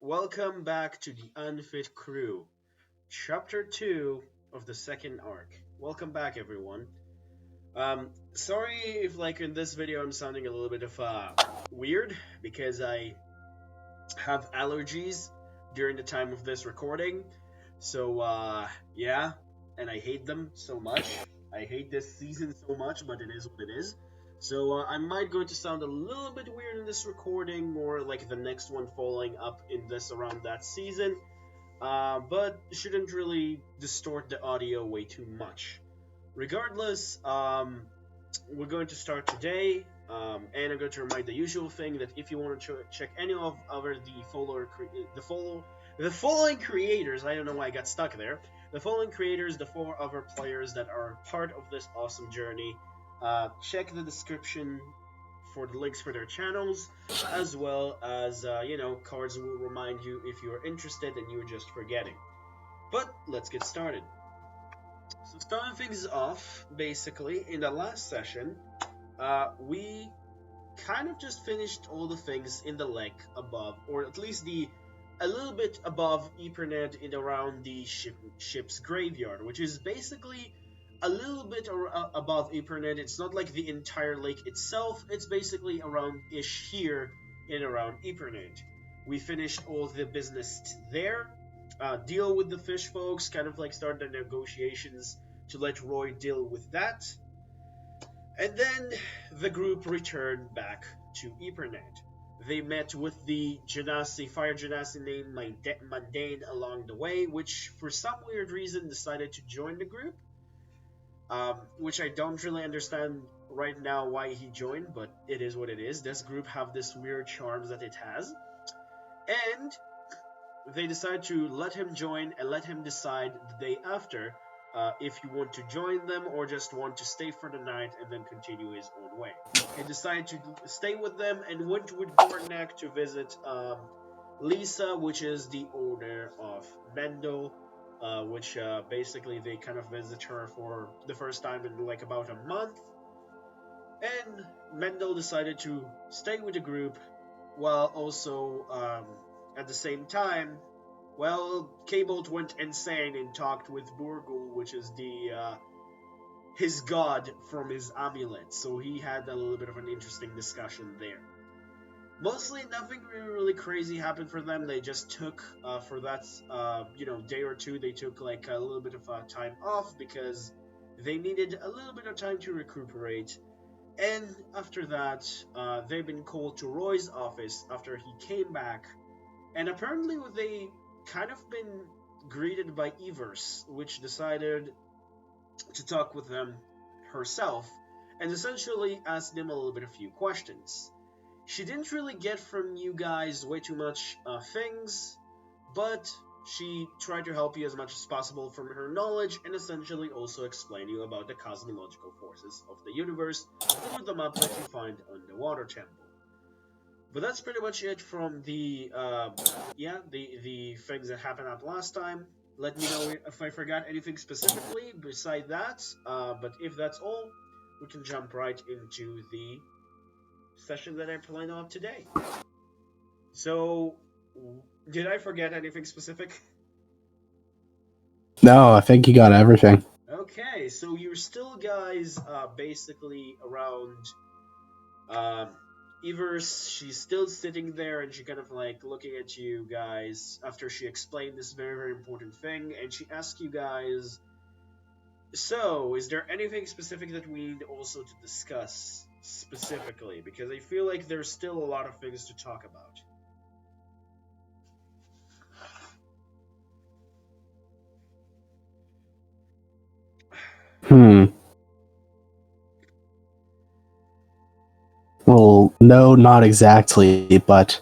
Welcome back to the Unfit crew, Chapter 2 of the second arc. Welcome back, everyone. Sorry if, in this video, I'm sounding a little bit of weird because I have allergies during the time of this recording. So, yeah, and I hate them so much. I hate this season so much, but it is what it is. So, I might going to sound a little bit weird in this recording, or like the next one following up in this around that season, but shouldn't really distort the audio way too much. Regardless, we're going to start today, and I'm going to remind the usual thing that if you want to check any of the following creators, I don't know why I got stuck there. The following creators, the 4 other players that are part of this awesome journey, check the description for the links for their channels, as well as cards will remind you if you are interested and you're just forgetting. But let's get started. So starting things off, basically, in the last session, we kind of just finished all the things in the lake above, or at least a little bit above Yperned in around the ship's graveyard, which is basically a little bit above Yperned. It's not like the entire lake itself, it's basically around-ish here in around Yperned. We finished all the business there, deal with the fish folks, kind of start the negotiations to let Roy deal with that. And then the group returned back to Yperned. They met with the fire genasi named Mundane along the way, which for some weird reason decided to join the group. Which I don't really understand right now why he joined, but it is what it is. This group have this weird charms that it has. And they decide to let him join and let him decide the day after if he want to join them or just want to stay for the night and then continue his own way. He decided to stay with them and went with Gornak to visit Lisa, which is the owner of Teamndl, which basically they kind of visit her for the first time in about a month. And Teamndl decided to stay with the group while also at the same time, Cabolt went insane and talked with Burgul, which is his god from his amulet, so he had a little bit of an interesting discussion there. Mostly nothing really crazy happened for them. They just took, for that, day or two, they took a little bit of time off because they needed a little bit of time to recuperate. And after that, they've been called to Roy's office after he came back. And apparently they kind of been greeted by Evers, which decided to talk with them herself and essentially asked them a few questions. She didn't really get from you guys way too much things, but she tried to help you as much as possible from her knowledge and essentially also explain you about the cosmological forces of the universe through the map that you find on the water temple. But that's pretty much it from the things that happened up last time. Let me know if I forgot anything specifically beside that. But if that's all, we can jump right into the session that I plan on today. So, did I forget anything specific? No, I think you got everything. Okay, so you're still guys basically around Evers. She's still sitting there and she kind of looking at you guys after she explained this very, very important thing, and she asks you guys, so is there anything specific that we need also to discuss specifically? Because I feel like there's still a lot of things to talk about. Well, no, not exactly, but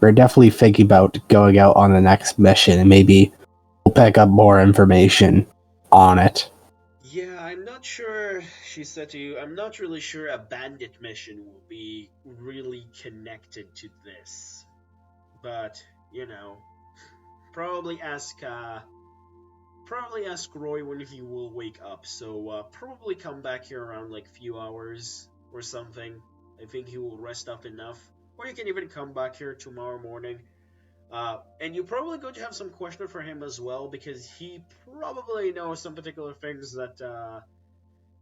we're definitely thinking about going out on the next mission and maybe we'll pick up more information on it. Yeah, I'm not sure, she said to you, I'm not really sure a bandit mission will be really connected to this. But, probably ask Roy when he will wake up. So probably come back here around few hours or something. I think he will rest up enough. Or you can even come back here tomorrow morning. And you're probably going to have some question for him as well because he probably knows some particular things that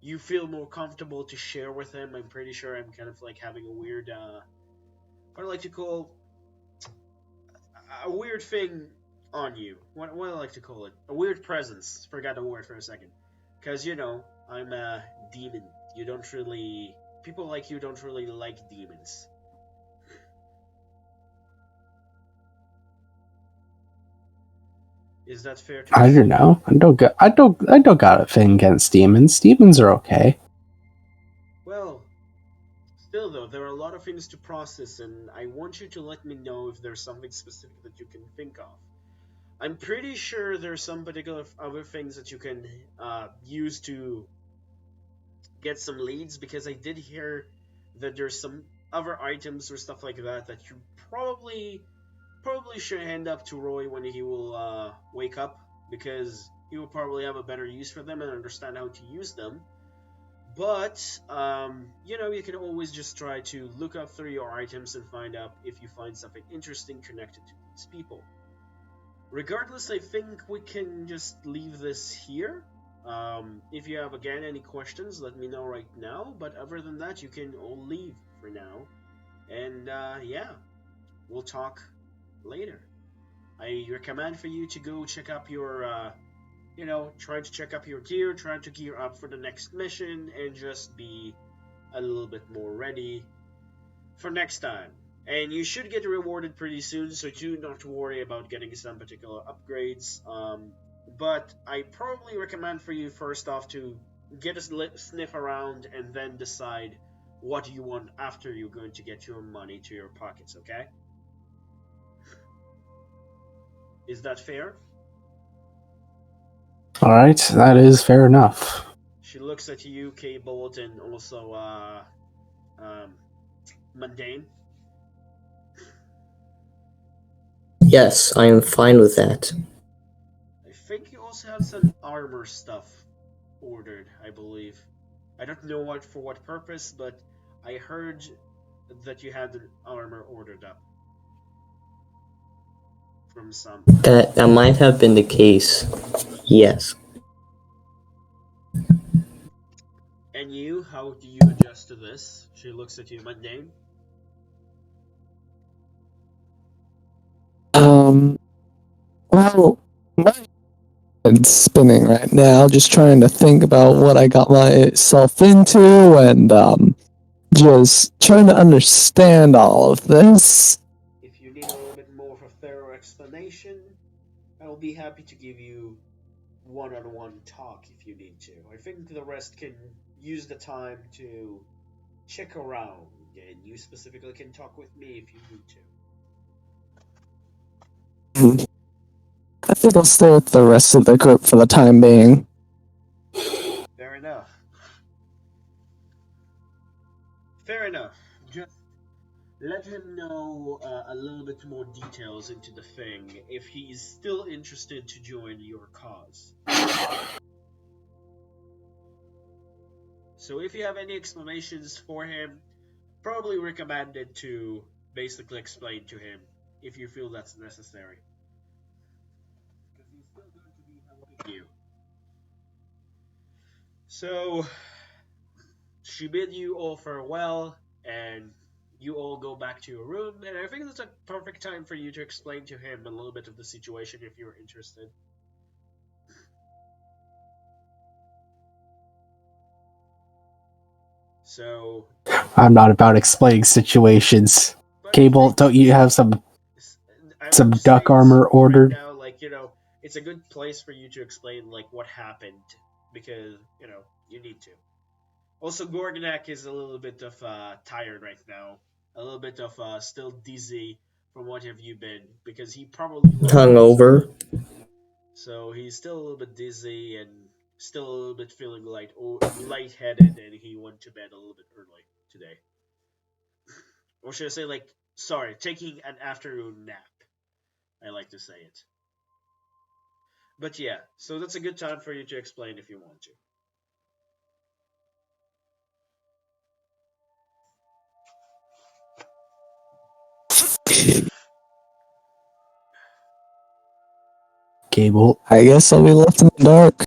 you feel more comfortable to share with him. I'm pretty sure I'm kind of like having a weird, what I like to call a weird thing on you. What do I like to call it? A weird presence. Forgot the word for a second. Because, I'm a demon. You don't really. People like you don't really like demons. Is that fair to I don't assume? know. I don't got a thing against demons. Demons are okay. Well, still though, there are a lot of things to process, and I want you to let me know if there's something specific that you can think of. I'm pretty sure there's some particular other things that you can use to get some leads because I did hear that there's some other items or stuff like that that you probably should hand up to Roy when he will wake up because he will probably have a better use for them and understand how to use them. But you can always just try to look up through your items and find out if you find something interesting connected to these people. Regardless, I think we can just leave this here. If you have again any questions, let me know right now. But other than that, you can all leave for now. And yeah, we'll talk later. I recommend for you to go check up your, try to check up your gear, try to gear up for the next mission, and just be a little bit more ready for next time. And you should get rewarded pretty soon, so do not worry about getting some particular upgrades. But I probably recommend for you first off to get a sniff around and then decide what you want after you're going to get your money to your pockets, okay? Is that fair? All right, that is fair enough. She looks at you, K-Bolt, and also um, Mundane. Yes, I am fine with that. I think you also have some armor stuff ordered, I believe. I don't know what purpose, but I heard that you had an armor ordered up from some. That might have been the case. Yes. And you, how do you adjust to this? She looks at you, Mundane. Well, my head's spinning right now, just trying to think about what I got myself into and just trying to understand all of this. If you need a little bit more of a thorough explanation, I will be happy to give you one-on-one talk if you need to. I think the rest can use the time to check around, and you specifically can talk with me if you need to. I think I'll stay with the rest of the group for the time being. Fair enough. Fair enough. Just let him know a little bit more details into the thing if he's still interested to join your cause. So if you have any explanations for him, probably recommended to basically explain to him if you feel that's necessary. Because he's still going to be helping you. So she bid you all farewell, and you all go back to your room, and I think it's a perfect time for you to explain to him a little bit of the situation if you're interested. So I'm not about explaining situations. Cable, don't you have some duck armor ordered? Right now, like, it's a good place for you to explain like what happened because you need to. Also, Gorgonak is a little bit of tired right now, a little bit of still dizzy from what have you been because he probably Hungover. so he's still a little bit dizzy and still a little bit feeling lightheaded, and he went to bed a little bit early today. Or should I say, like, sorry, taking an afternoon nap. I like to say it. But yeah, so that's a good time for you to explain if you want to. Cable. I guess I'll be left in the dark.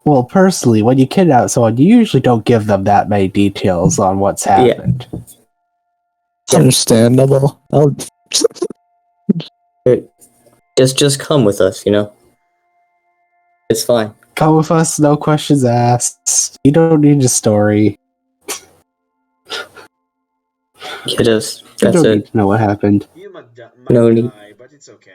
Well, personally, when you kidnap someone, you usually don't give them that many details on what's happened. It's understandable. Just come with us, you know? It's fine. Come with us, no questions asked. You don't need a story. You just, You that's don't need it. to know what happened. You might No need. die, but it's okay.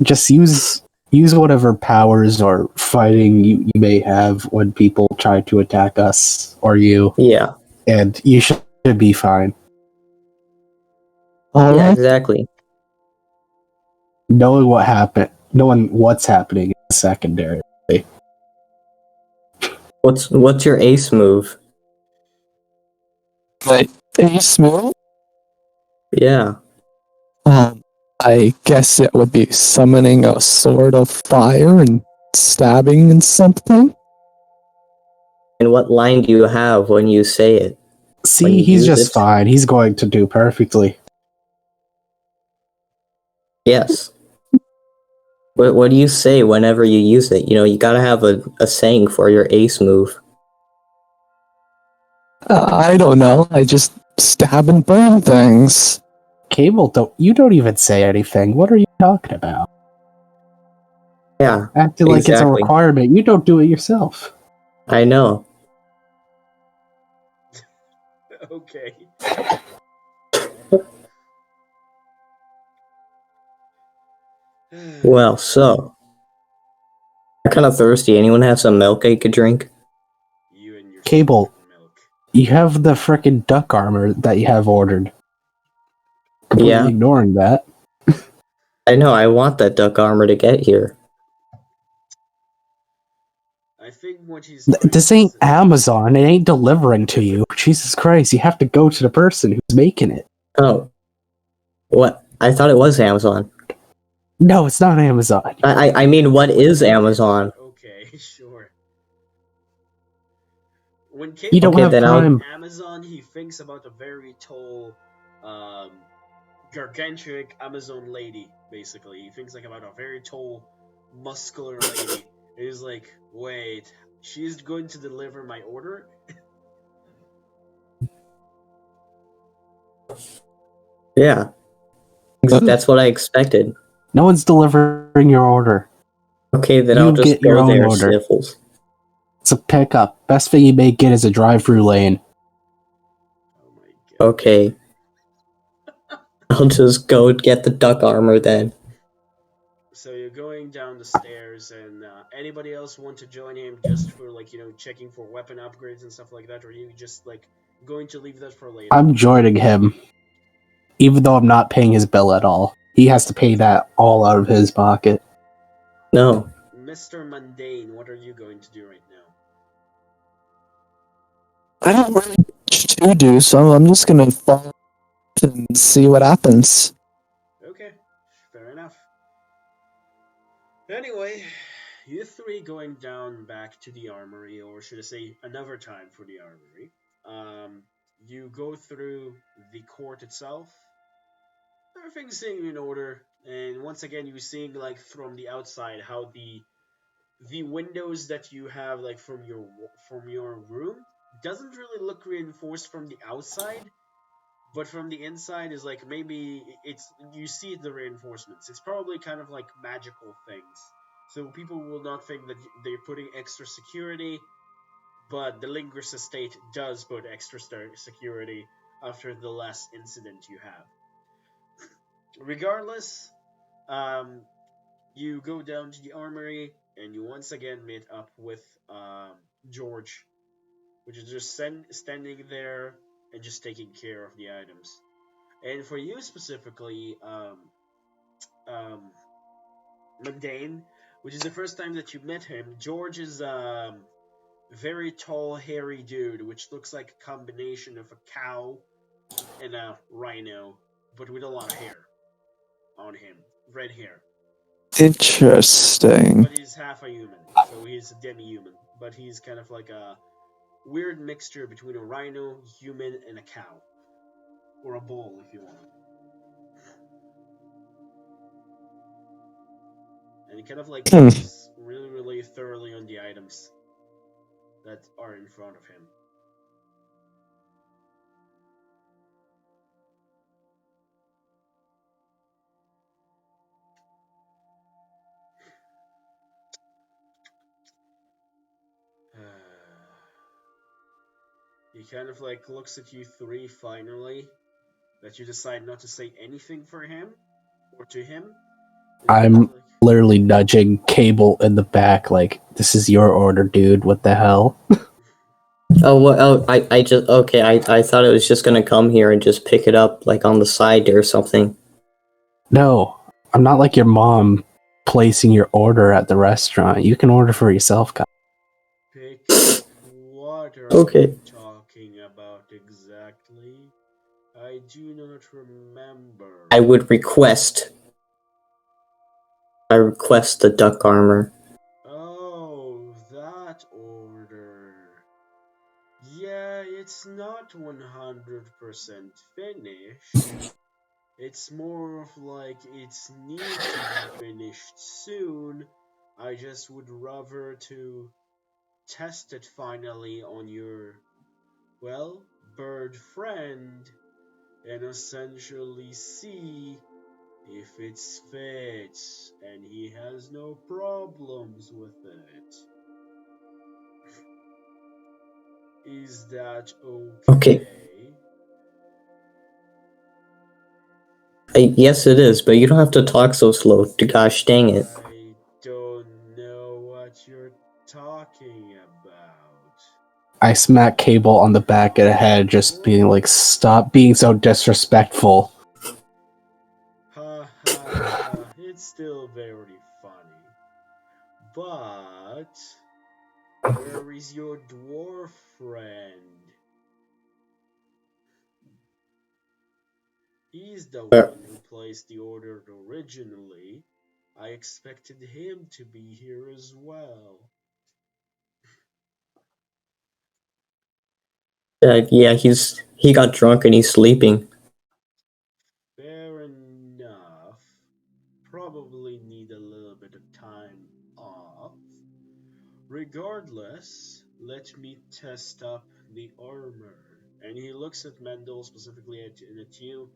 Just use whatever powers or fighting you may have when people try to attack us or you, Yeah. and you should be fine. Yeah, Alright. exactly. Knowing what's happening is secondary. What's your ace move? My ace move? Yeah. I guess it would be summoning a sword of fire and stabbing and something. And what line do you have when you say it? When See, you he's use just it? fine. He's going to do perfectly. Yes. What do you say whenever you use it? You know, you gotta have a saying for your ace move. I don't know. I just stab and burn things. Cable, you don't even say anything. What are you talking about? Yeah, Acting like it's a exactly. requirement. You don't do it yourself. I know. Okay. Well, so I'm kind of thirsty. Anyone have some milk I could drink? You and your Cable. stupid milk. You have the frickin' duck armor that you have ordered. Completely Yeah. ignoring that. I know. I want that duck armor to get here. I think what he's trying This to ain't say. Amazon. It ain't delivering to you. Jesus Christ, you have to go to the person who's making it. Oh, what? I thought it was Amazon. No, it's not Amazon. I mean, what is Amazon? Okay, sure. When You Cable don't Okay, have then I'll- Prime. Amazon, he thinks about a very tall, gargantuic Amazon lady. Basically, he thinks like about a very tall, muscular lady. He's like, wait, she's going to deliver my order? Yeah. That's what I expected. No one's delivering your order. Okay, then You I'll just get your go own there, order. Sniffles. It's a pickup. Best thing you may get is a drive-through lane. Oh my god. Okay. I'll just go get the duck armor then. So you're going down the stairs, and anybody else want to join him just for like checking for weapon upgrades and stuff like that, or are you just like going to leave that for later? I'm joining him. Even though I'm not paying his bill at all. He has to pay that all out of his pocket. No. Mr. Mundane, what are you going to do right now? I don't really much to do, so I'm just gonna fall and see what happens. Okay, fair enough. Anyway, you three going down back to the armory, or should I say another time for the armory. You go through the court itself. Everything's seeming in order, and once again you're seeing like from the outside how the windows that you have like from your room doesn't really look reinforced from the outside, but from the inside is like maybe it's you see the reinforcements. It's probably kind of like magical things, so people will not think that they're putting extra security, but the Lingrus estate does put extra security after the last incident you have. Regardless, you go down to the armory and you once again meet up with George, which is just standing there and just taking care of the items. And for you specifically, Mundane, which is the first time that you met him, George is very tall, hairy dude, which looks like a combination of a cow and a rhino, but with a lot of hair on him, red hair. Interesting. But he's half a human, so he's a demi-human. But he's kind of like a weird mixture between a rhino, human, and a cow. or a bowl if you want. And he kind of like looks really, really thoroughly on the items that are in front of him. He kind of like looks at you three finally, that you decide not to say anything for him or to him. I'm literally nudging Cable in the back, like, this is your order, dude. What the hell? Oh, well, oh, I just, okay, I thought it was just gonna come here and just pick it up, like, on the side or something. No, I'm not like your mom placing your order at the restaurant. You can order for yourself, guys. Pick what are Okay. you talking about exactly? I do not remember. I request the duck armor. Oh, that order. Yeah, it's not 100% finished. It's more of like it's need to be finished soon. I just would rather to test it finally on your, well, bird friend and essentially see if it fits and he has no problems with it. Is that okay? Yes, it is, but you don't have to talk so slow. Gosh dang it. I don't know what you're talking about. I smack Cable on the back of the head, just being like, stop being so disrespectful. Ha ha ha, it's still very funny. But where is your dwarf friend? He's the one who placed the order originally. I expected him to be here as well. Yeah, he got drunk and he's sleeping. Fair enough. Probably need a little bit of time off. Regardless, let me test up the armor. And he looks at Mendel, specifically at you,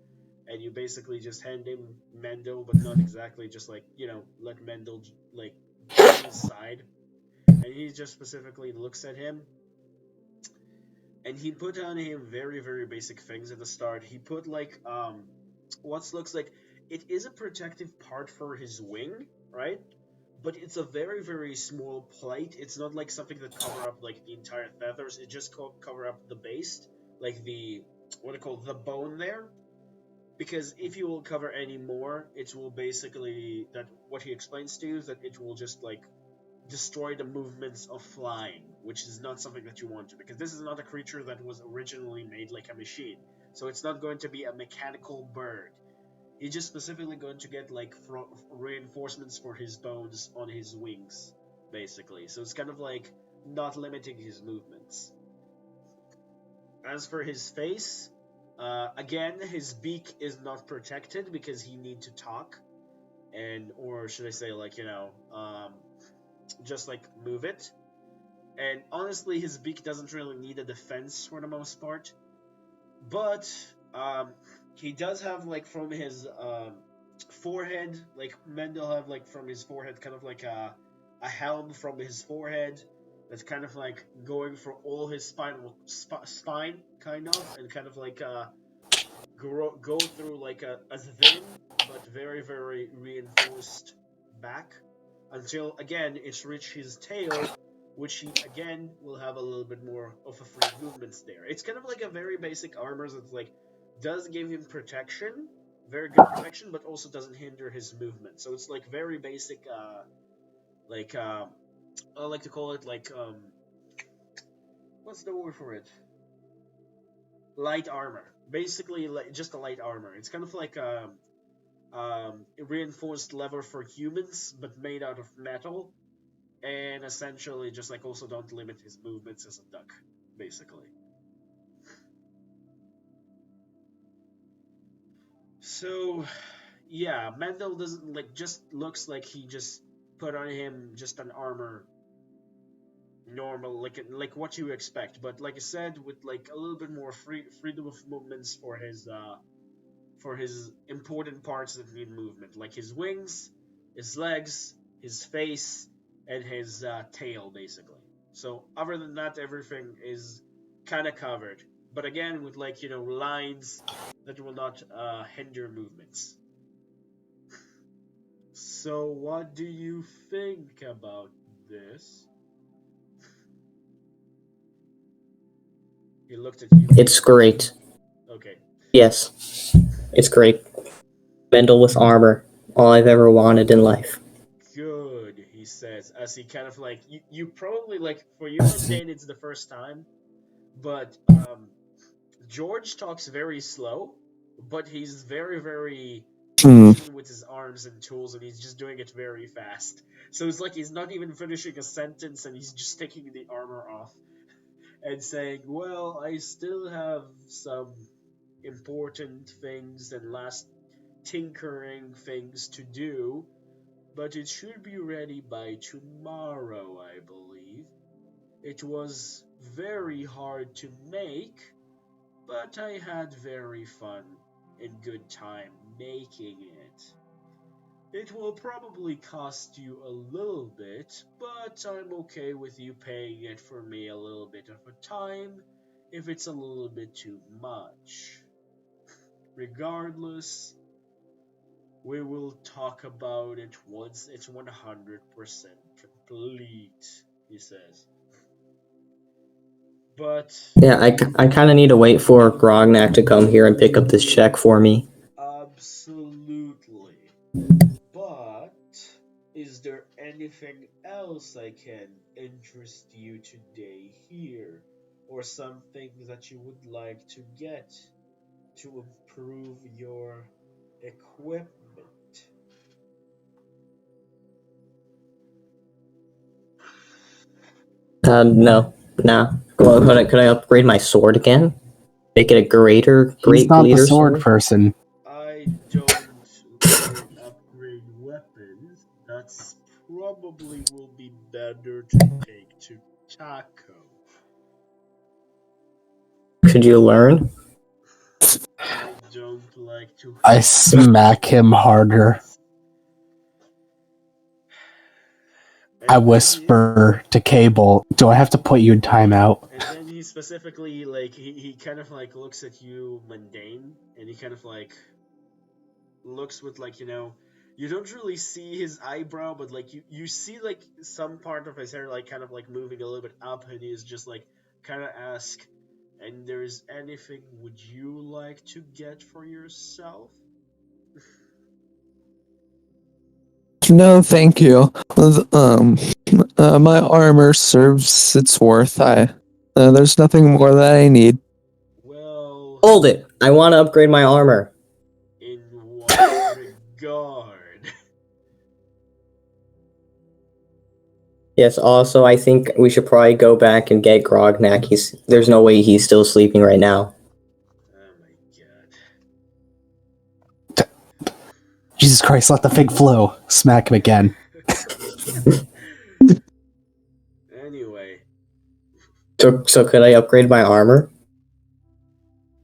and you basically just hand him Mendel, but not exactly, just like, let Mendel, like, get to his side. And he just specifically looks at him. And he put on him very, very basic things at the start. He put, like, what looks like, it is a protective part for his wing, right? But it's a very, very small plate. It's not like something that cover up like the entire feathers. It just cover up the base, like the the bone there. Because if you will cover any more, it will basically that what he explains to you is that it will just like destroy the movements of flying, which is not something that you want to. Because this is not a creature that was originally made like a machine, so it's not going to be a mechanical bird. He's just specifically going to get like reinforcements for his bones on his wings, basically. So it's kind of like not limiting his movements. As for his face, again, his beak is not protected because he need to talk, or should I say, like just like move it. And honestly, his beak doesn't really need a defense for the most part, but he does have like from his forehead, like Mendel have like from his forehead, kind of like a helm from his forehead that's kind of like going for all his spine, kind of, and kind of like go through like a thin but very, very reinforced back until again it's reached his tail, which he again will have a little bit more of a free movements there. It's kind of like a very basic armor that's like does give him protection, very good protection, but also doesn't hinder his movement. So it's like very basic, like I like to call it like what's the word for it? Light armor, basically just a light armor. It's kind of like a reinforced leather for humans, but made out of metal, and essentially just like also don't limit his movements as a duck, basically. So, yeah, Mendel doesn't just looks like he just put on him just an armor, normal, like what you expect. But like I said, with like a little bit more freedom of movements for his important parts that need movement, like his wings, his legs, his face, and his tail, basically. So other than that, everything is kind of covered. But again, with lines that will not hinder movements. So what do you think about this? He looked at you. It's great. Okay. Yes, it's great. Bendel with armor. All I've ever wanted in life. Good, he says, as he kind of you probably for you and Dane it's the first time, but George talks very slow, but he's very, very precision with his arms and tools, and he's just doing it very fast. So it's like he's not even finishing a sentence, and he's just taking the armor off and saying, "Well, I still have some important things and last tinkering things to do, but it should be ready by tomorrow, I believe. It was very hard to make, but I had very fun and good time making it. It will probably cost you a little bit, but I'm okay with you paying it for me a little bit of a time if it's a little bit too much. Regardless, we will talk about it once it's 100% complete," he says. But Yeah, I kind of need to wait for Grognak to come here and pick up this check for me. absolutely. But is there anything else I can interest you today here? Or something that you would like to get to improve your equipment? No, nah. Well, could I upgrade my sword again? Make it a He's great not the leader sword sword? person. I don't upgrade weapons. That's probably will be better to take to Taco. Could you learn? I don't like to I harm smack him harder. weapons. I And then whisper to Cable, "Do I have to put you in timeout?" he specifically he kind of looks at you mundane, and he kind of looks with you don't really see his eyebrow, but you see some part of his hair kind of moving a little bit up, and he's just kind of ask, "And there's anything would you like to get for yourself?" No, thank you. My armor serves its worth. There's nothing more that I need. Well, Hold it! I want to upgrade my armor. in what regard? Yes, also, I think we should probably go back and get Grognak. There's no way he's still sleeping right now. Oh my god. Jesus Christ, let the fig flow. Smack him again. Anyway, So could I upgrade my armor?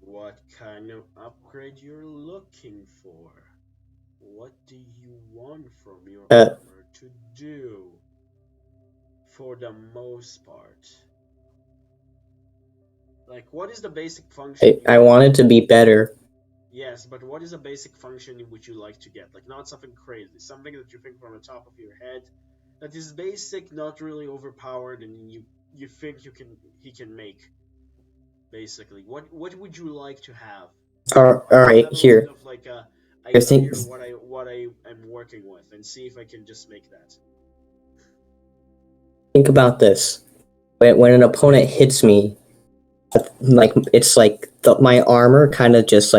what kind of upgrade you're looking for? What do you want from your armor to do? For the most part. What is the basic function? I want it to be better. Yes, but what is a basic function which you like to get? Not something crazy, something that you think from the top of your head that is basic, not really overpowered, and you think he can make. Basically, what would you like to have? All right, here. Of a I think. idea what I am working with, and see if I can just make that. Think about this. When an opponent hits me, it's my armor kind of just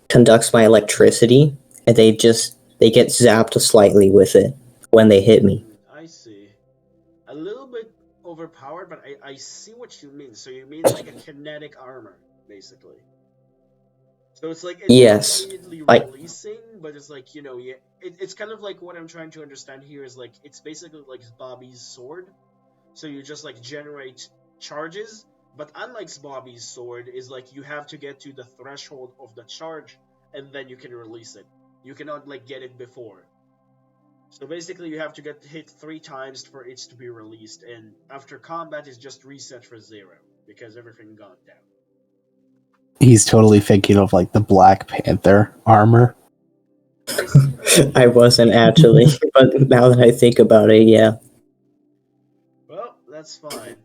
conducts my electricity, and they get zapped slightly with it when they hit me. I see. A little bit overpowered, but I see what you mean. So you mean like a kinetic armor, basically. So it's like Yes. immediately Like, releasing, but it's like, it's kind of like what I'm trying to understand here is like it's basically like Bobby's sword. So you just like generate charges, but unlike Bobby's sword, is like you have to get to the threshold of the charge and then you can release it. You cannot like get it before. So basically, you have to get hit 3 times for it to be released, and after combat, it's just reset for 0 because everything gone down. He's totally thinking of like the Black Panther armor. I see that. I wasn't actually, but now that I think about it, yeah. Well, that's fine.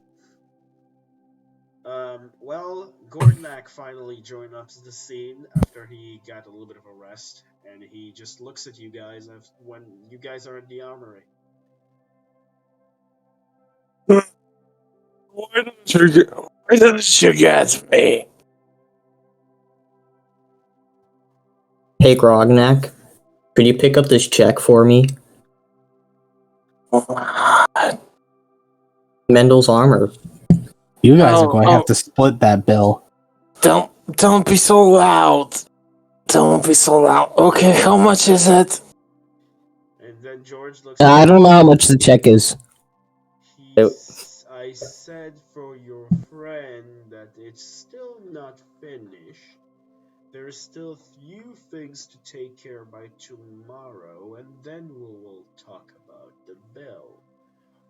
Well, Gordnak finally joined up to the scene after he got a little bit of a rest, and he just looks at you guys when you guys are in the armory. Why don't you get me? Hey, Grognak, could you pick up this check for me? Mendel's armor. You guys are going to have to split that bill. Don't be so loud. Don't be so loud. Okay, how much is it? And then George looks I don't know how much the check is. I said for your friend that it's still not finished. There's still few things to take care by tomorrow, and then we will talk about the bill.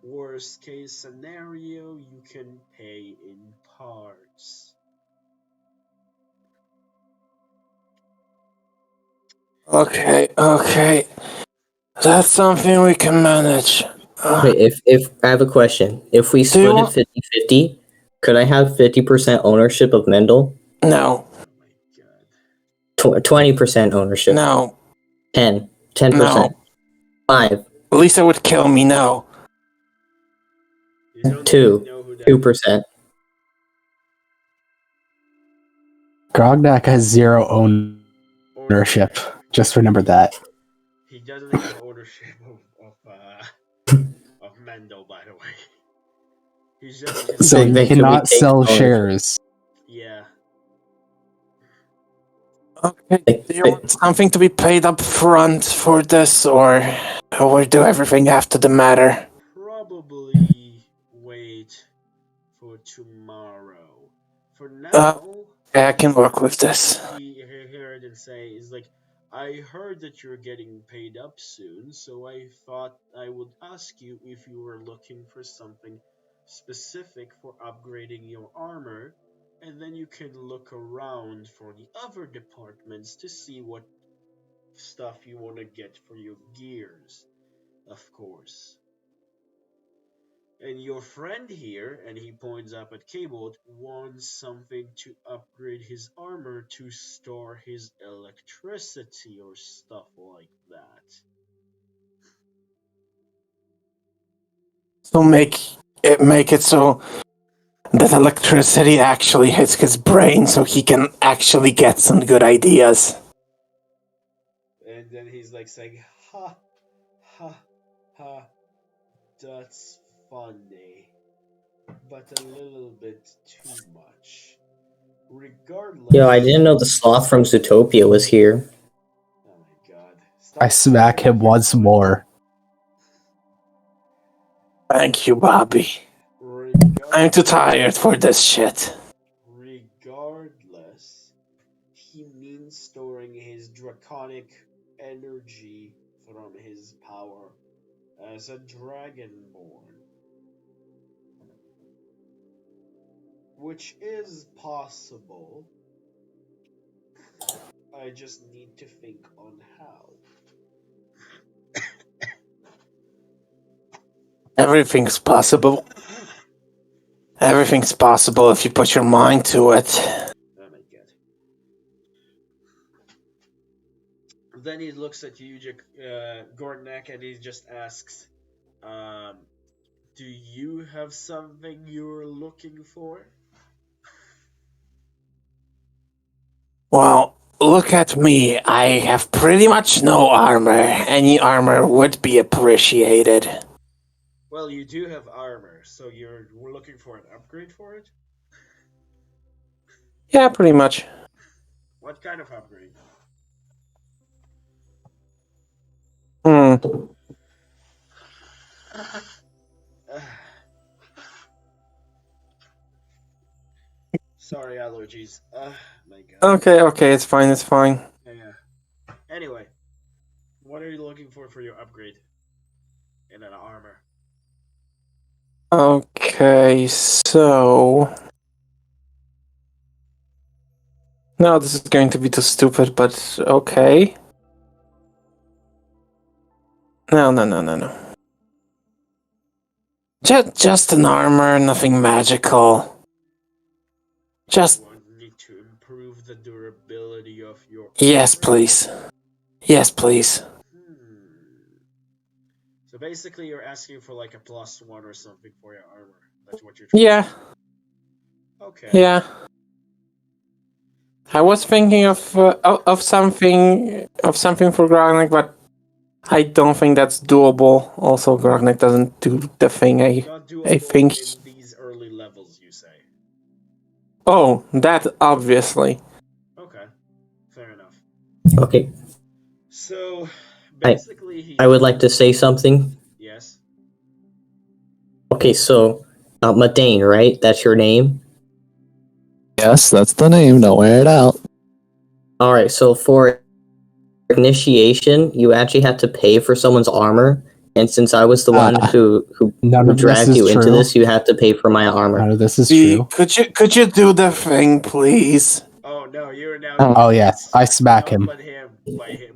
Worst case scenario, you can pay in parts. Okay. That's something we can manage. Wait, if I have a question. If we split it 50-50, could I have 50% ownership of Mendel? No. Oh my god. 20% ownership. No. 10%. No. 5. Lisa would kill me, no. You don't 2. even know who that 2%. Grognak has 0 ownership. Just remember that. He doesn't have ownership of Mendel, by the way. He's just So Big you victory cannot takes sell ownership. shares. yeah. Okay, do you want something to be paid up front for this, or we do everything after the matter? Probably wait for tomorrow. For now, Yeah, I can work with this. he heard and say is like, I heard that you're getting paid up soon, so I thought I would ask you if you were looking for something specific for upgrading your armor, and then you can look around for the other departments to see what stuff you want to get for your gears, of course. And your friend here, and he points up at Keyboard, wants something to upgrade his armor to store his electricity or stuff like that. So make it so that electricity actually hits his brain so he can actually get some good ideas. And then he's like saying, ha, ha, ha, that's funny, but a little bit too much. Regardless. Yo, I didn't know the sloth from Zootopia was here. Oh my god. I smack him once more. Thank you, Bobby. I'm too tired for this shit. Regardless, he means storing his draconic energy from his power as a dragonborn. Which is possible. I just need to think on how. Everything's possible. Everything's possible if you put your mind to it. Oh my god. Then he looks at you, Gordnak, and he just asks, do you have something you're looking for? Well, look at me. I have pretty much no armor. Any armor would be appreciated. Well, you do have armor, so you're looking for an upgrade for it? Yeah, pretty much. What kind of upgrade? Hmm. Sorry, allergies. My God. Okay, it's fine, it's fine. Yeah. Anyway, what are you looking for your upgrade in an armor? Okay, so... No, this is going to be too stupid, but okay. No. Just an armor, nothing magical. Just... You want me to improve the durability of your Yes, armor? please. Yes, please. So basically, you're asking for like a +1 or something for your armor. That's what you're trying to Yeah, do. Okay. yeah. I was thinking of something for Grognak, but I don't think that's doable. Also, Grognak doesn't do the thing Not I think. doable in these early levels, you say. Oh, that obviously. Okay. Fair enough. Okay, So basically, I would like to say something. Yes. Okay, so Madane, right? That's your name. Yes, that's the name. Don't wear it out. All right. So for initiation, you actually have to pay for someone's armor, and since I was the one who None of this dragged is you into true. this, you have to pay for my armor. None of this is true. Could you do the thing, please? Oh no, you're now. Oh yes, I smack No, him.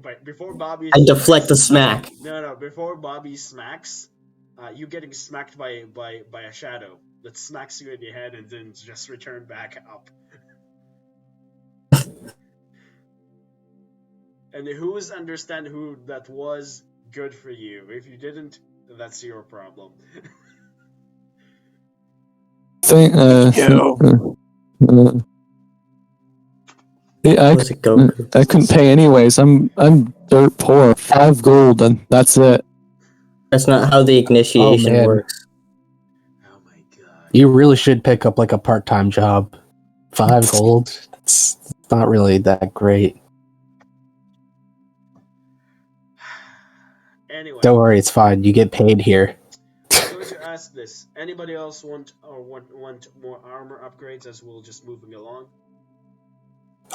but before Bobby. I deflect the smack. No. Before Bobby smacks, you getting smacked by a shadow that smacks you in the head and then just return back up. And who's understand who that was? Good for you. If you didn't, that's your problem. Think, Yo. yeah, Was it Goku? I couldn't pay anyways. I'm dirt poor. 5 gold, and that's it. That's not how the initiation man. works. Oh my god. You really should pick up like a part-time job. 5 gold. It's not really that great. Anyway, Don't worry, it's fine. You get paid here. I'm going to ask this. Anybody else want more armor upgrades as we'll just moving along?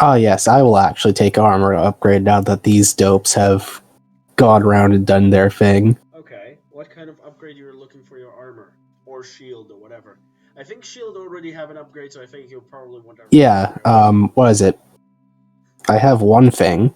Oh yes, I will actually take armor upgrade now that these dopes have gone around and done their thing. Okay. What kind of upgrade you're looking for your armor? Or shield or whatever. I think shield already have an upgrade, so I think you'll probably want to Yeah, what is it? I have one thing.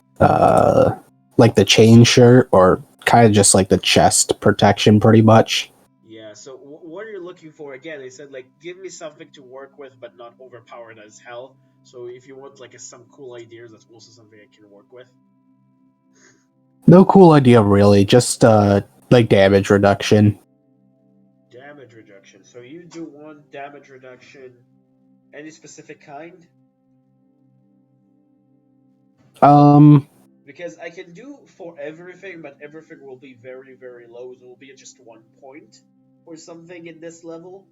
Like the chain shirt, or kind of just like the chest protection pretty much. Yeah, so what are you looking for? Again, they said, like, give me something to work with, but not overpowered as hell. So if you want, like, some cool ideas, that's also something I can work with. No cool idea really, just like damage reduction. Damage reduction. So you do one damage reduction. Any specific kind? Because I can do for everything, but everything will be very, very low. So it will be at just 1 point or something in this level.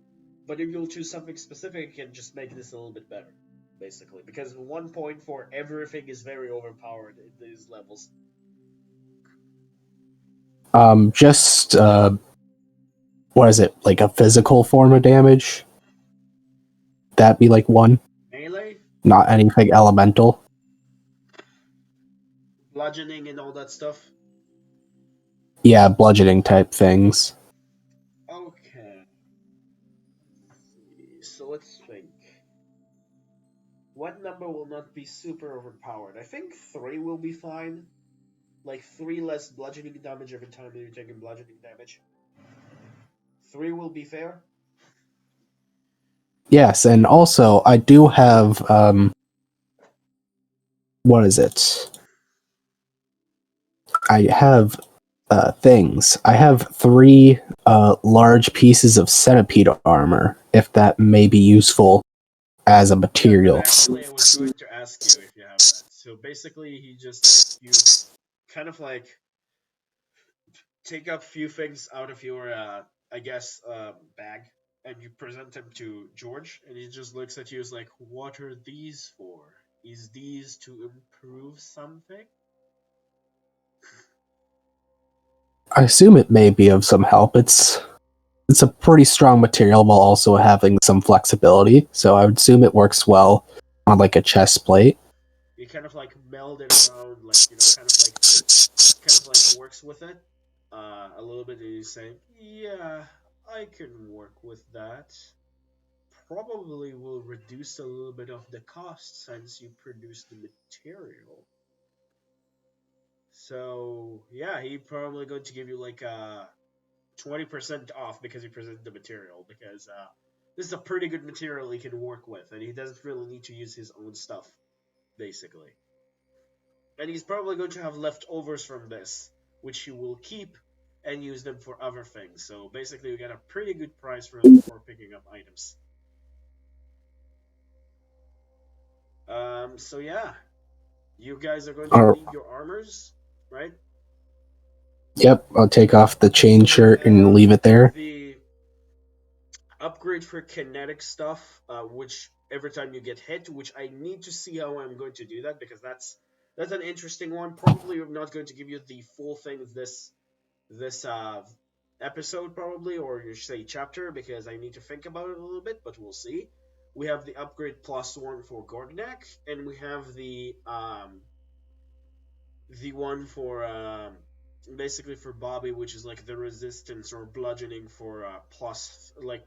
But if you'll choose something specific, you can just make this a little bit better, basically. Because 1 point for everything is very overpowered in these levels. Just what is it? Like a physical form of damage? That'd be like 1. Melee, Not anything elemental. bludgeoning, and all that stuff. Yeah, bludgeoning type things. Okay. So let's think. What number will not be super overpowered? I think 3 will be fine. Like 3 less bludgeoning damage every time you're taking bludgeoning damage. 3 will be fair. Yes, and also I do have what is it? I have things. I have 3 large pieces of centipede armor, if that may be useful as a material. Yeah, actually, I was going to ask you if you have that. So basically, he just you kind of like take up few things out of your, I guess, bag, and you present them to George, and he just looks at you as like, "What are these for?" Is these to improve something? I assume it may be of some help. It's a pretty strong material while also having some flexibility, so I would assume it works well on like a chest plate. You kind of like meld it around, like kind of like works with it a little bit, and you say, "Yeah, I can work with that. Probably will reduce a little bit of the cost since you produce the material." So yeah, he probably going to give you like 20% off because he presented the material, because this is a pretty good material he can work with, and he doesn't really need to use his own stuff, basically. And he's probably going to have leftovers from this, which he will keep and use them for other things. So basically, we get a pretty good price for picking up items. So yeah, you guys are going to leave your armors, right? Yep, I'll take off the chain shirt and leave it there. The upgrade for kinetic stuff, which every time you get hit, which I need to see how I'm going to do that, because that's an interesting one. Probably I'm not going to give you the full thing this episode, probably, or you say chapter, because I need to think about it a little bit, but we'll see. We have the upgrade +1 for Gordnak, and we have the one for basically for Bobby, which is like the resistance or bludgeoning for plus, like,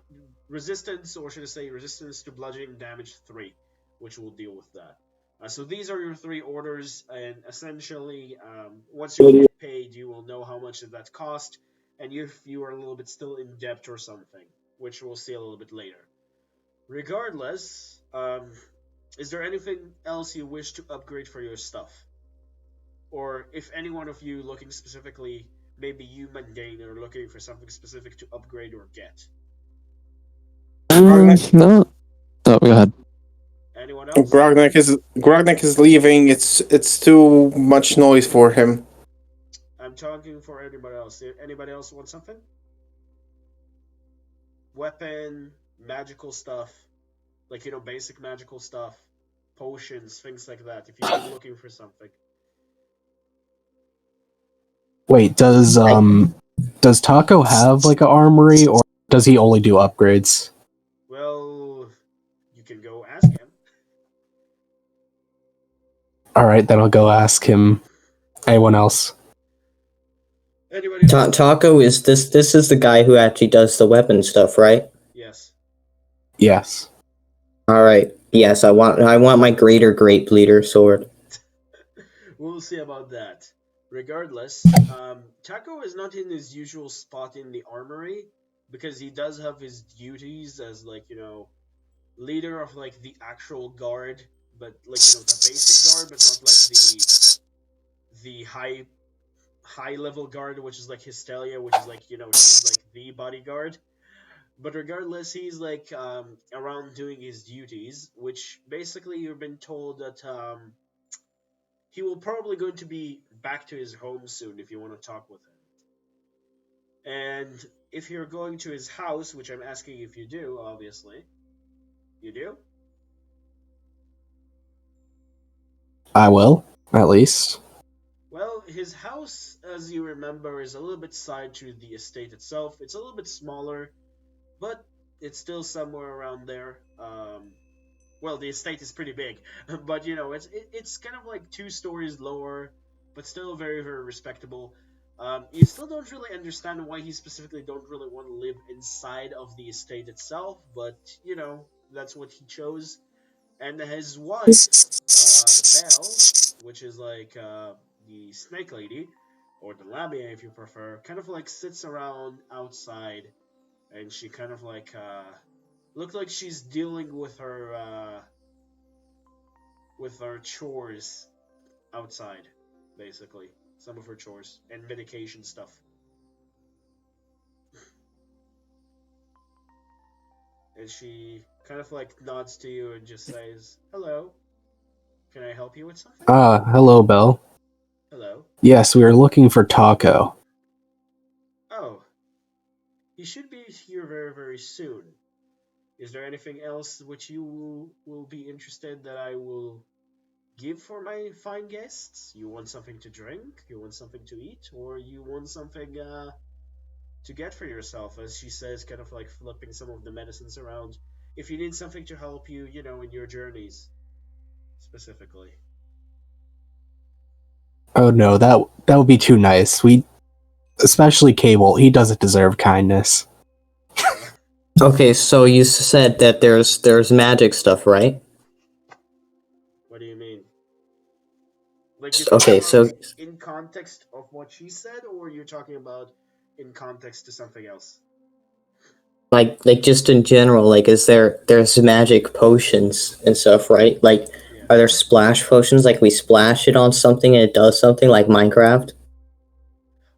resistance, or should I say resistance to bludgeoning damage 3, which will deal with that. So these are your 3 orders, and essentially, once you get paid, you will know how much that cost, and if you are a little bit still in debt or something, which we'll see a little bit later. Regardless, is there anything else you wish to upgrade for your stuff? Or if any one of you looking specifically, maybe you mundane, are looking for something specific to upgrade or get. No. Oh, go ahead. Anyone else? Grognak is leaving. It's too much noise for him. I'm talking for anybody else. Anybody else want something? Weapon, magical stuff, like, basic magical stuff, potions, things like that. If you're looking for something. Wait, does Taco have like an armory, or does he only do upgrades? Well, you can go ask him. All right, then I'll go ask him. Anyone else? Anybody else? Taco is this. This is the guy who actually does the weapon stuff, right? Yes. Yes. All right. Yes, I want my greater great bleeder sword. We'll see about that. Regardless, Taco is not in his usual spot in the armory, because he does have his duties as, like, leader of, like, the actual guard, but, like, the basic guard, but not like the high level guard, which is like Hysteria, which is like, she's like the bodyguard. But regardless, he's like around doing his duties, which basically you've been told that he will probably going to be back to his home soon if you want to talk with him. And if you're going to his house, which I'm asking if you do, obviously. You do? I will, at least. Well, his house, as you remember, is a little bit side to the estate itself. It's a little bit smaller, but it's still somewhere around there. Well, the estate is pretty big, but it's kind of like 2 stories lower, but still very, very respectable. You still don't really understand why he specifically don't really want to live inside of the estate itself, but that's what he chose. And his wife, Belle, which is like the snake lady, or the Lamia if you prefer, kind of like sits around outside, and she kind of like looked like she's dealing with her chores outside, basically. Some of her chores and medication stuff. And she kind of like nods to you and just says, "Hello. Can I help you with something?" Hello, Belle. Hello. Yes, we are looking for Taco. Oh. He should be here very, very soon. Is there anything else which you will be interested that I will give for my fine guests? You want something to drink? You want something to eat? Or you want something to get for yourself? As she says, kind of like flipping some of the medicines around. If you need something to help you, in your journeys, specifically. Oh no, that would be too nice. Especially Cable, he doesn't deserve kindness. Okay, so you said that there's magic stuff, right? What do you mean? Like you're talking Okay, about so in context of what she said, or you're talking about in context to something else? like just in general, like there's magic potions and stuff, right? Like Yeah. are there splash potions, like we splash it on something and it does something, like Minecraft?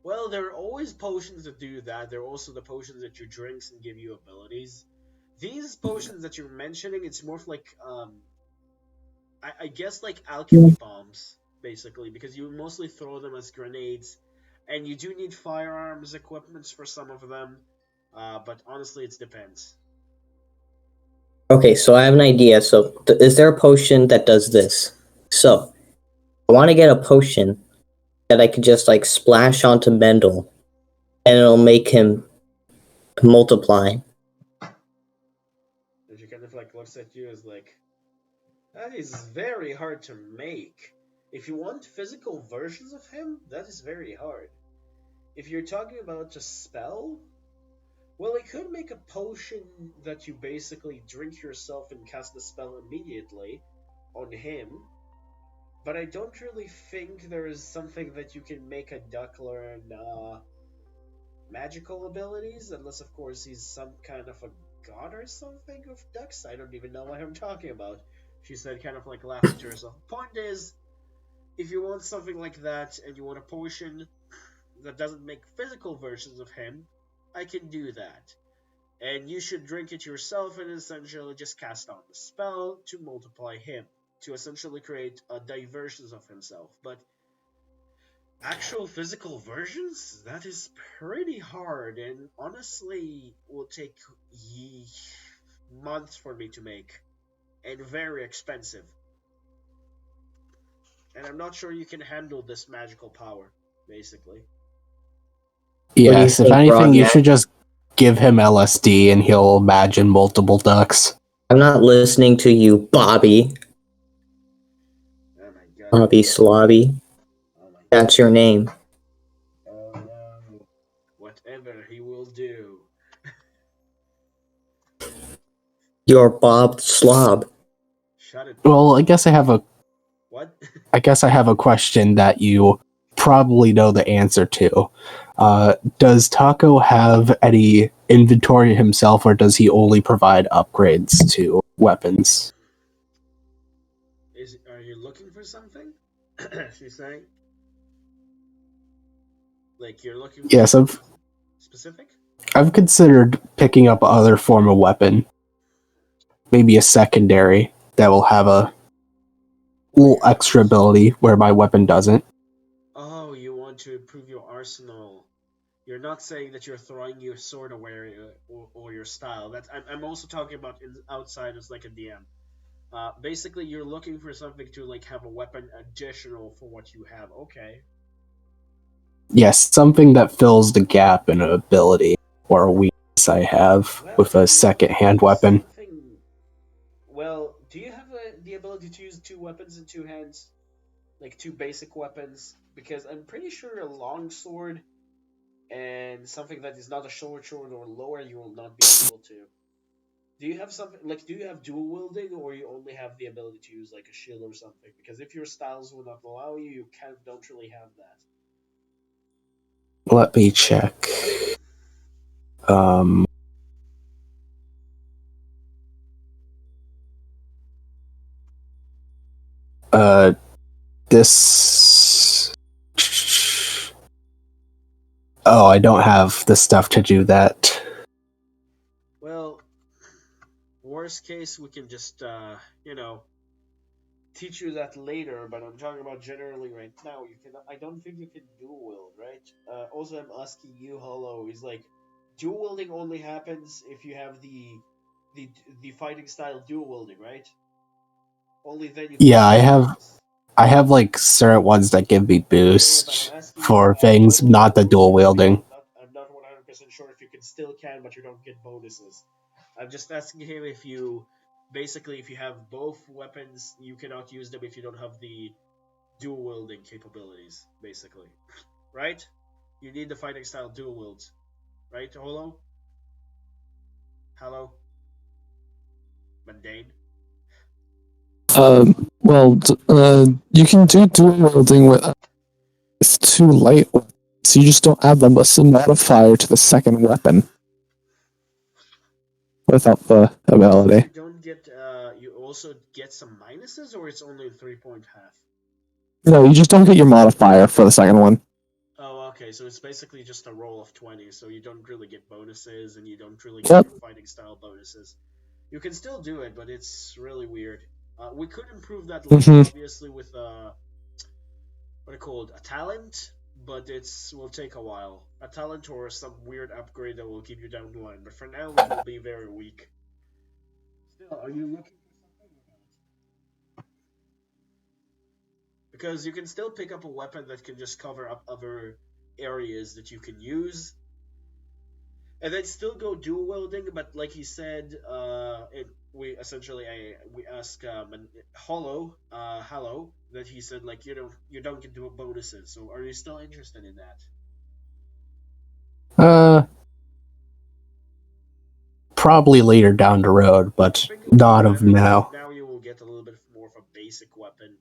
Well, there are always potions that do that. There are also the potions that you drinks and give you abilities. These potions that you're mentioning, it's more of like I guess like alchemy bombs, basically, because you mostly throw them as grenades, and you do need firearms equipments for some of them. But honestly, it depends. Okay, so I have an idea. So is there a potion that does this? So I want to get a potion that I could just like splash onto Mendel, and it'll make him multiply. And she kind of like looks at you as like, that is very hard to make. If you want physical versions of him, that is very hard. If you're talking about a spell, well, I could make a potion that you basically drink yourself and cast the spell immediately on him, but I don't really think there is something that you can make a duck learn magical abilities, unless, of course, he's some kind of a god or something of ducks. I don't even know what I'm talking about. She said, kind of like laughing to herself. Point is, if you want something like that and you want a potion that doesn't make physical versions of him, I can do that. And you should drink it yourself and essentially just cast on the spell to multiply him, to essentially create diversions of himself. But actual physical versions, that is pretty hard, and honestly will take months for me to make, and very expensive. And I'm not sure you can handle this magical power, basically. Yes, if Think, anything, you Rognak? should just give him LSD and he'll imagine multiple ducks. I'm not listening to you, Bobby. Oh my god. Bobby Slobby. Oh my That's your name. Oh no. Whatever he will do. You're Bob Slob. Shut it. Well, I guess I have What? a question that you probably know the answer to. Does Taco have any inventory himself, or does he only provide upgrades to weapons? Are you looking for something? She's saying. Like you're looking for Yes, something specific? I've considered picking up other form of weapon, maybe a secondary that will have a little extra ability where my weapon doesn't. Oh, you want to improve your arsenal. You're not saying that you're throwing your sword away or your style. I'm also talking about outside as like a DM. Basically, you're looking for something to like have a weapon additional for what you have. Okay. Yes, something that fills the gap in an ability or a weakness I have with a second-hand weapon. Well, do you have the ability to use two weapons in two hands? Like two basic weapons? Because I'm pretty sure a long sword and something that is not a short sword or lower, you will not be able to. Do you have something like? Do you have dual wielding, or you only have the ability to use like a shield or something? Because if your styles will not allow you, you don't really have that. Let me check. Um, this. Oh, I don't have the stuff to do that. Well, worst case, we can just teach you that later. But I'm talking about generally right now. You can. I don't think you can dual wield, right? Also, I'm asking you, Hollow. Is like dual wielding only happens if you have the fighting style dual wielding, right? Only then you can. Yeah, I have. I have like certain ones that give me boost for things, not the dual wielding. I'm not 100% sure if you still can, but you don't get bonuses. I'm just asking him if you, basically, if you have both weapons, you cannot use them if you don't have the dual wielding capabilities, basically. Right? You need the fighting style dual wields. Right, Holo? Hello? Mundane? You can do dual wielding with two light weapons, so you just don't add the muscle modifier to the second weapon without the ability. You don't get, you also get some minuses, or it's only 3-point half? No, you just don't get your modifier for the second one. Oh, okay, so it's basically just a roll of 20, so you don't really get bonuses, and you don't really get Yep. your fighting style bonuses. You can still do it, but it's really weird. We could improve that later, obviously, with, what do you call it, a talent, but will take a while. A talent or some weird upgrade that will keep you down the line, but for now, it will be very weak. Still, are you looking for something or not? Because you can still pick up a weapon that can just cover up other areas that you can use, and then still go dual wielding. But like he said, we asked Hollow, Hallow, that he said like you don't get dual bonuses. So are you still interested in that? Probably later down the road, but not of now. Now you will get a little bit more of a basic weapon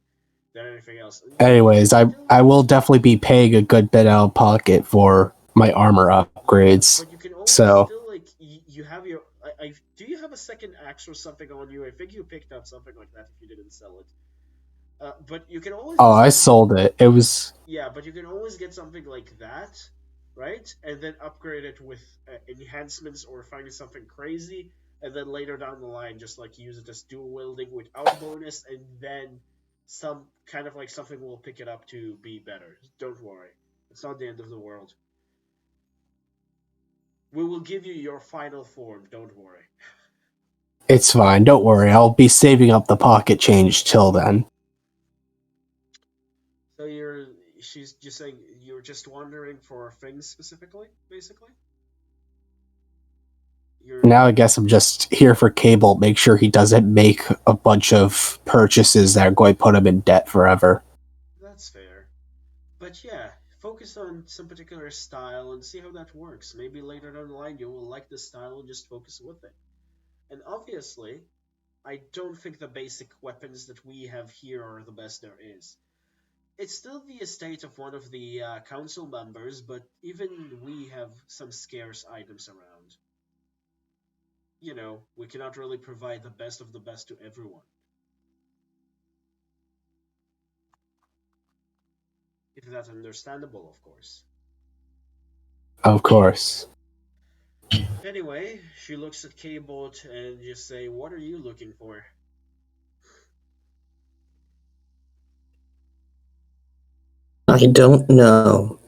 than anything else. Anyways, I will definitely be paying a good bit out of pocket for my armor upgrades. But you can always so still like you have your. Do you have a second axe or something on you? I think you picked up something like that if you didn't sell it. But you can always. Oh, I sold it. It was. Yeah, but you can always get something like that, right? And then upgrade it with enhancements or find something crazy, and then later down the line, just like use it as dual wielding without bonus, and then some kind of like something will pick it up to be better. Don't worry, it's not the end of the world. We will give you your final form. Don't worry. It's fine. Don't worry. I'll be saving up the pocket change till then. So she's just saying you're just wondering for things specifically, basically? Now I guess I'm just here for Cable. Make sure he doesn't make a bunch of purchases that are going to put him in debt forever. That's fair. But yeah, focus on some particular style and see how that works. Maybe later down the line you will like the style and just focus with it. And obviously, I don't think the basic weapons that we have here are the best there is. It's still the estate of one of the council members, but even we have some scarce items around. You know, we cannot really provide the best of the best to everyone. If that's understandable, of course. Of course. Anyway, she looks at K-Bot and just say, what are you looking for? I don't know.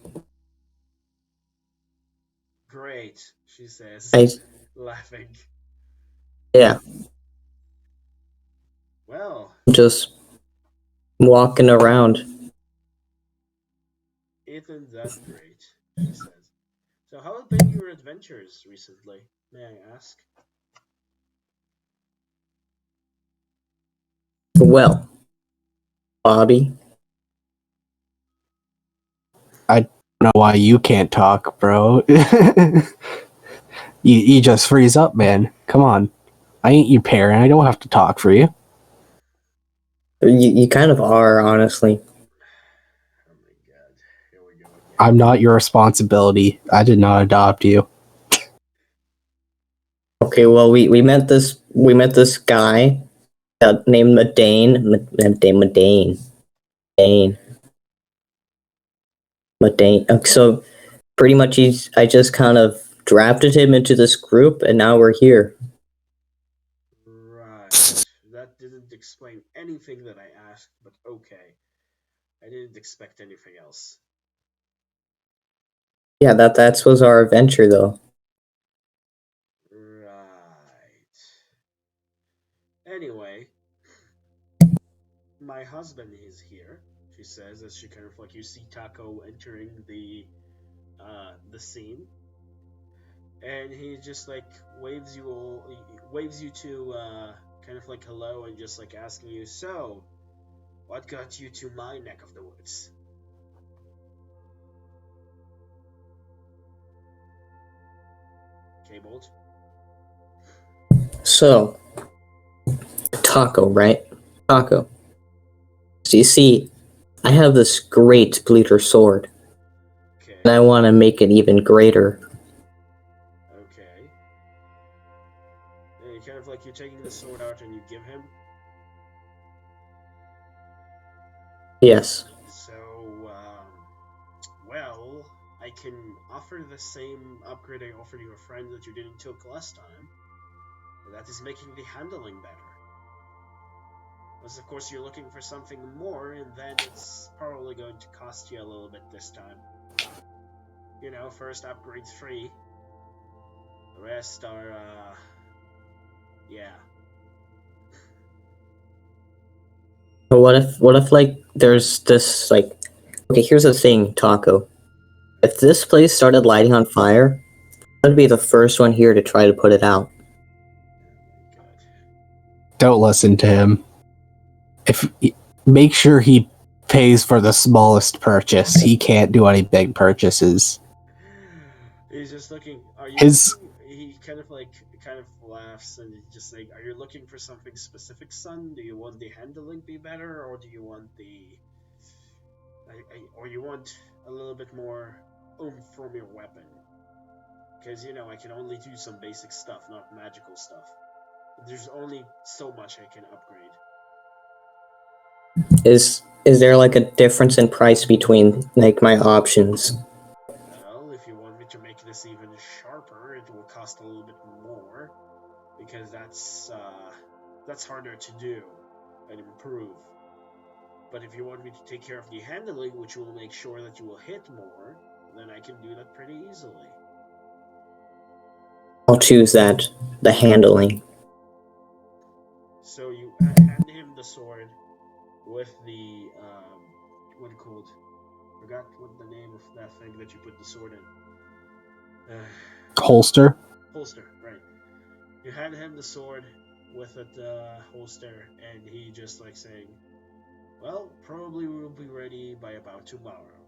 Great, she says, laughing. Yeah. Well, just walking around. Isn't that great? He says. So how have been your adventures recently, may I ask? Well, Bobby. I don't know why you can't talk, bro. you just freeze up, man. Come on. I ain't your parent. I don't have to talk for you. You kind of are, honestly. Oh my god. Here we go again. I'm not your responsibility. I did not adopt you. Okay, well we met this guy named Madane. So pretty much I just kind of drafted him into this group, and now we're here. Right. That didn't explain anything that I asked, but okay. I didn't expect anything else. Yeah, that was our adventure, though. Right. Anyway, my husband is here, she says as she kind of like, you see Taco entering the scene, and he just like waves you to kind of like hello, and just like asking you, so what got you to my neck of the woods? K-Bolt? So, Taco, right? Taco. So you see, I have this great bleeder sword, Okay. and I want to make it even greater. Okay. And you kind of like, you're taking the sword out and you give him? Yes. So, well, I can offer the same upgrade I offered your friend that you didn't took last time. And that is making the handling better. Unless, of course, you're looking for something more, and then it's probably going to cost you a little bit this time. You know, first upgrade's free. The rest are, yeah. But what if like there's this like, okay, here's the thing, Taco. If this place started lighting on fire, I'd be the first one here to try to put it out. Oh my god. Don't listen to him. Make sure he pays for the smallest purchase. He can't do any big purchases. He's just looking. Are you? His- He kind of laughs and he's just like, "Are you looking for something specific, son? Do you want the handling be better, or do you want or you want a little bit more oomph from your weapon? Because you know I can only do some basic stuff, not magical stuff. There's only so much I can upgrade." Is there like a difference in price between like my options? Well, if you want me to make this even sharper, it will cost a little bit more, because that's harder to do and improve. But if you want me to take care of the handling, which will make sure that you will hit more, then I can do that pretty easily. I'll choose that, the handling. So you hand him the sword with the what it called? Forgot what the name of that thing that you put the sword in. Holster? Holster, right? You hand him the sword with it holster, and he just like saying, "Well, probably we'll be ready by about tomorrow,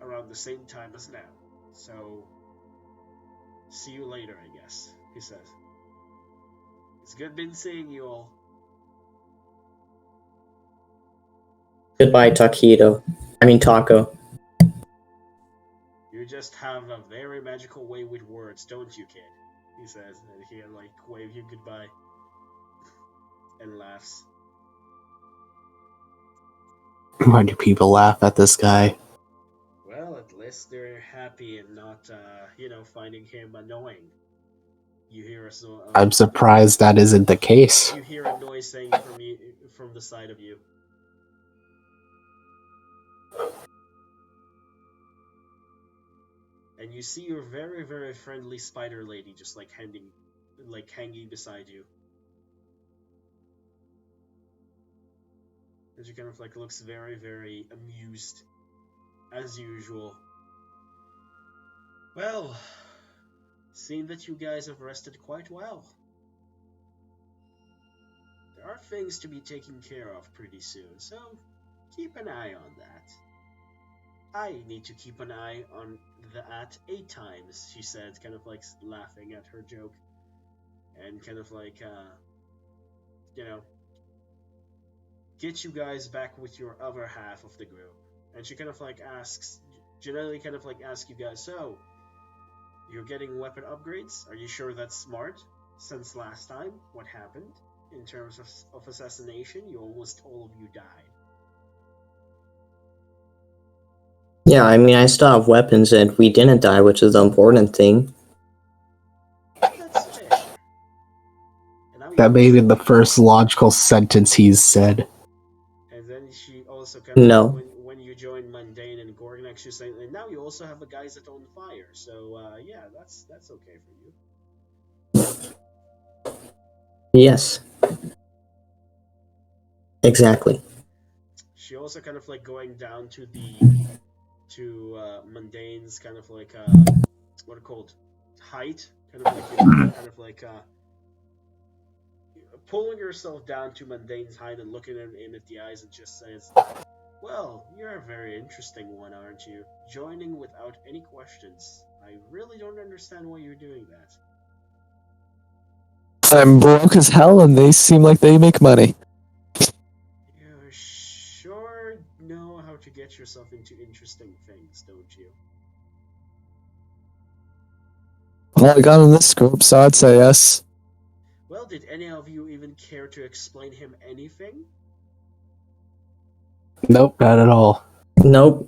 around the same time as now. So, see you later, I guess," he says. "It's good been seeing you all." Goodbye, Taco. "You just have a very magical way with words, don't you, kid?" he says, and he like waves you goodbye and laughs. Why do people laugh at this guy? Well, at least they're happy and not, finding him annoying. You hear I'm surprised that isn't the case. you hear a noise saying from the side of you. And you see your very, very friendly spider lady just like hanging beside you. And she kind of like looks very, very amused, as usual. "Well, seems that you guys have rested quite well. There are things to be taken care of pretty soon, so keep an eye on that." "I need to keep an eye on that 8 times," she said, kind of like laughing at her joke, and kind of like, get you guys back with your other half of the group. And she kind of like generally kind of like asks you guys, "So, you're getting weapon upgrades? Are you sure that's smart? Since last time, what happened? In terms of assassination, almost all of you died." Yeah, I mean, I still have weapons and we didn't die, which is the important thing. That's fair. And now That may be the first logical sentence he's said. And then she also kind of No. when you join Mundane and Gorgnax, she's saying, "And now you also have a guys that own fire, so yeah, that's okay for you." Yes. Exactly. She also kind of like going down to Mundane's kind of like what are called height, kind of like kind of like pulling herself down to Mundane's height and looking him in at the eyes and just says, "Well, you're a very interesting one, aren't you? Joining without any questions. I really don't understand why you're doing that." I'm broke as hell, and they seem like they make money. You sure know how to get yourself into interesting things, don't you? Well, I got in this group, so I'd say yes. Well, did any of you even care to explain him anything? Nope, not at all. Nope.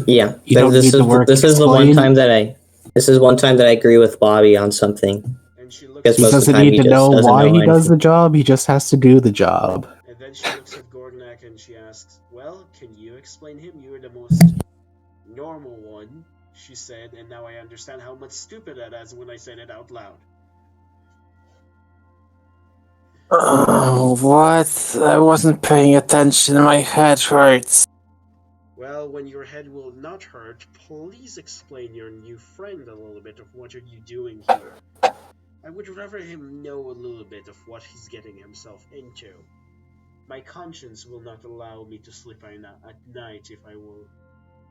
Yeah. You don't need the word This is the one explain. time that I agree with Bobby on something. And she looks. Because He most of the doesn't time need he to just know doesn't why know he does the anything. job. He just has to do the job. And then she looks at Gorgnak and she asks, "Well, can you explain him? You're the most normal one," she said, and now I understand how much stupid that is when I said it out loud. Oh, what? I wasn't paying attention. My head hurts. Well, when your head will not hurt, please explain your new friend a little bit of what are you doing here. I would rather him know a little bit of what he's getting himself into. My conscience will not allow me to sleep at night if I will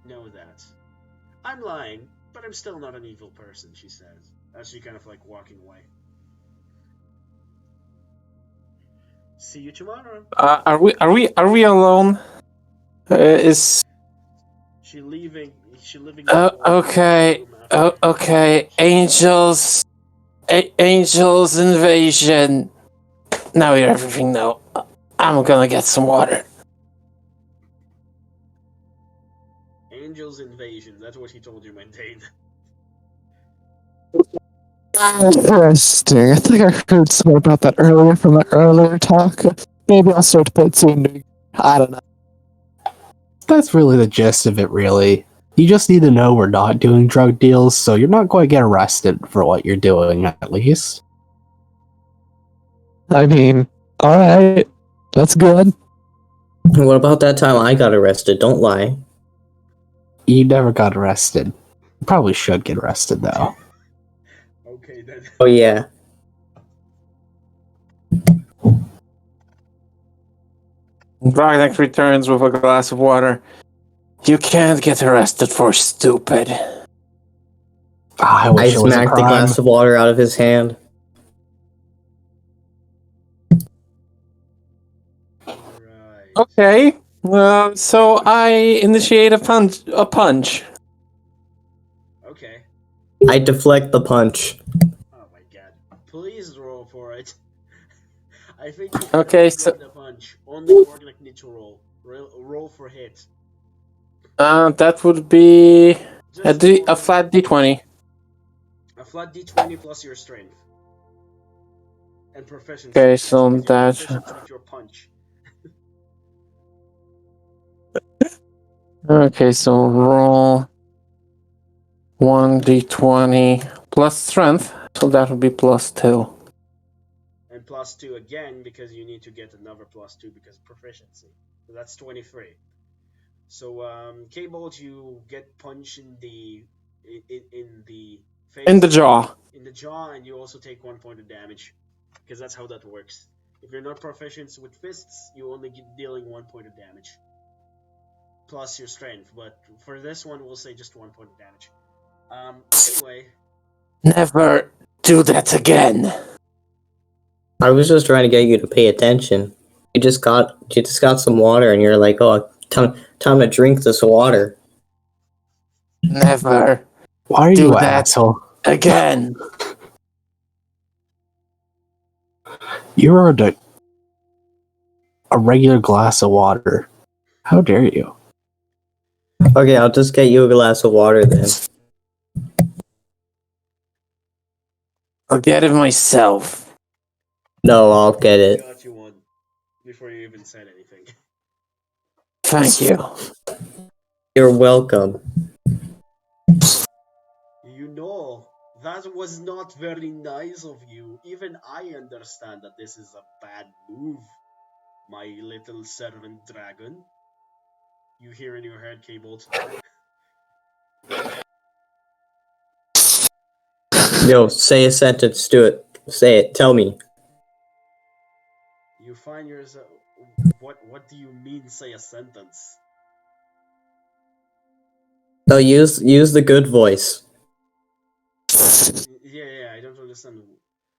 know that. I'm lying, but I'm still not an evil person," she says, as she kind of like walking away. See you tomorrow. Are we alone? Is She leaving. okay. Okay. Angels. Angels invasion. Now you everything know. I'm gonna get some water. Angel's invasion. That's what he told you, Maintain. Interesting. I think I heard something about that earlier from the earlier talk. Maybe I'll start to put soon. I don't know. That's really the gist of it, really. You just need to know we're not doing drug deals, so you're not going to get arrested for what you're doing, at least. I mean, alright. That's good. What about that time I got arrested? Don't lie. You never got arrested. You probably should get arrested, though. Okay then. Oh yeah. Bragnak returns with a glass of water. You can't get arrested for stupid. I I wish it was a smacked the crime. glass of water out of his hand. Right. Okay. So I initiate a punch. Okay. I deflect the punch. Oh my god. Please roll for it. I think you Okay, can so the punch. Only Gorgnak needs to roll. Roll for hit. that would be Just a flat d20. a flat d20 plus your strength. And proficiency. Okay, so because you're that. proficient with your punch. Okay, so roll 1d20 plus strength, so that would be +2. And plus 2 again because you need to get another plus 2 because proficiency. So that's 23. So K-Bolt, you get punched in the face. In the jaw. In the jaw, and you also take 1 point of damage. Because that's how that works. If you're not proficient with fists, you only get dealing 1 point of damage. Plus your strength. But for this one, we'll say just 1 point of damage. Anyway. Never do that again. I was just trying to get you to pay attention. You just got some water, and you're like, "Oh, time to drink this water." Never Why are do you an that asshole? again. You earned a regular glass of water. How dare you? Okay, I'll just get you a glass of water then. I'll get it myself. No, I'll get it. Got you one. Before you even said anything. Thank you. You're welcome. You know, that was not very nice of you. Even I understand that this is a bad move. my little servant dragon. You hear in your head, K-Bolt. Yo, say a sentence. Do it. Say it. Tell me. You find yourself. What do you mean? Say a sentence. No, use the good voice. Yeah, I don't understand.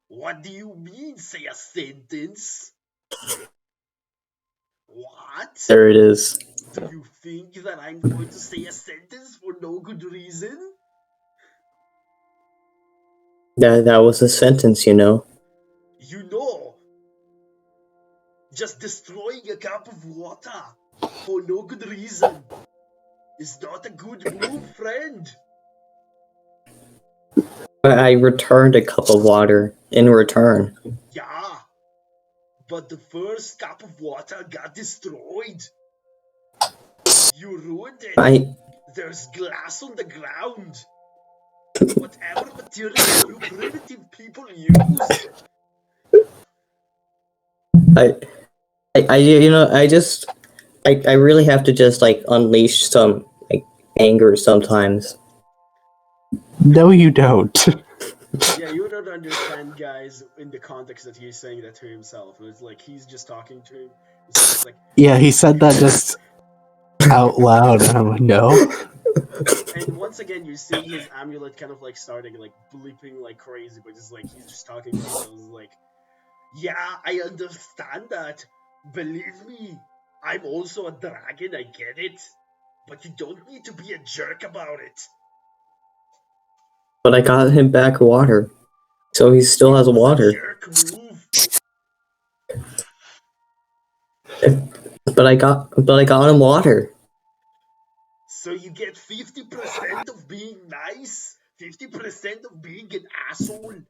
What do you mean? Say a sentence. What? There it is. Do you think that I'm going to say a sentence for no good reason? That was a sentence, you know. You know, just destroying a cup of water for no good reason is not a good move, friend. I returned a cup of water in return. Yeah, but the first cup of water got destroyed. You ruined it. There's glass on the ground. Whatever material you primitive people use. I really have to just like unleash some like anger sometimes. No, you don't. Yeah, you don't understand, guys, in the context that he's saying that to himself. It's like he's just talking to him. It's like, Yeah, he said that just out loud, and I'm like, no. and once again, you see his amulet kind of like starting like bleeping like crazy, but it's like he's just talking to himself. It's like, yeah, I understand that. Believe me, I'm also a dragon. I get it, but you don't need to be a jerk about it. But I got him back water, so he still has water. Jerk move. But I got him water. So you get 50% of being nice, 50% of being an asshole.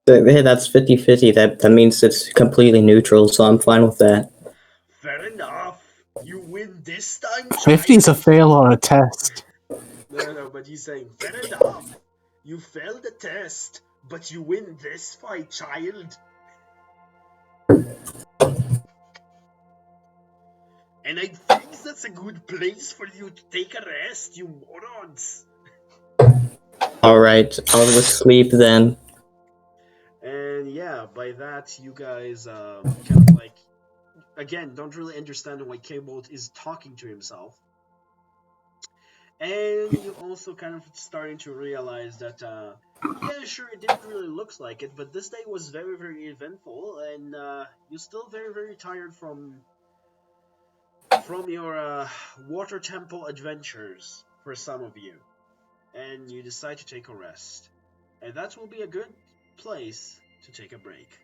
Hey, that's 50-50. That means it's completely neutral, so I'm fine with that. Fair enough. You win this time, 50's a fail on a test. No, but he's saying, fair enough. You failed the test, but you win this fight, child. And I think that's a good place for you to take a rest, you morons. Alright, I'll go to sleep then. And yeah, by that, you guys kind of like, again, don't really understand why K-Bolt is talking to himself. And you also kind of starting to realize that, yeah, sure, it didn't really look like it, but this day was very, very eventful, and you're still very, very tired from your water temple adventures for some of you. And you decide to take a rest. And that will be a good place to take a break.